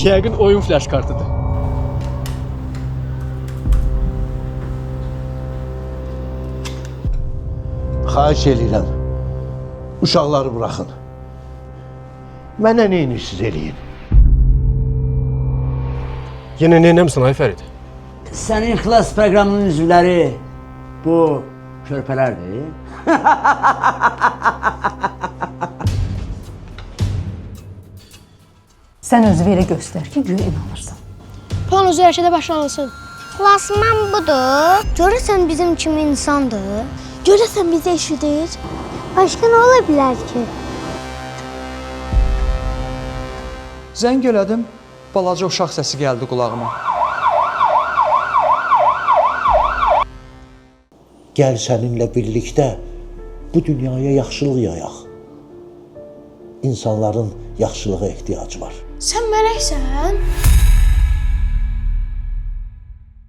Yəqin oyun flash kartıdır. Xahiş edirəm, uşaqları buraxın. Mənə neyinirsiniz eləyin? Yenə neynəmsən ay Fərid? Sənin xilas proqramının üzvləri bu körpələrdir. Sən özü verə göstər ki, güya inanırsan. Plan özü hərəkətə başlanılsın. Klasman budur. Görəsən bizim kimi insandır. Görəsən bizi eşidir. Başqa nə ola bilər ki? Zəng elədim, balaca uşaq səsi gəldi qulağıma. Gəl səninlə birlikdə bu dünyaya yaxşılıq yayaq. İnsanların yaxşılığa ehtiyacı var. Sən mələksən?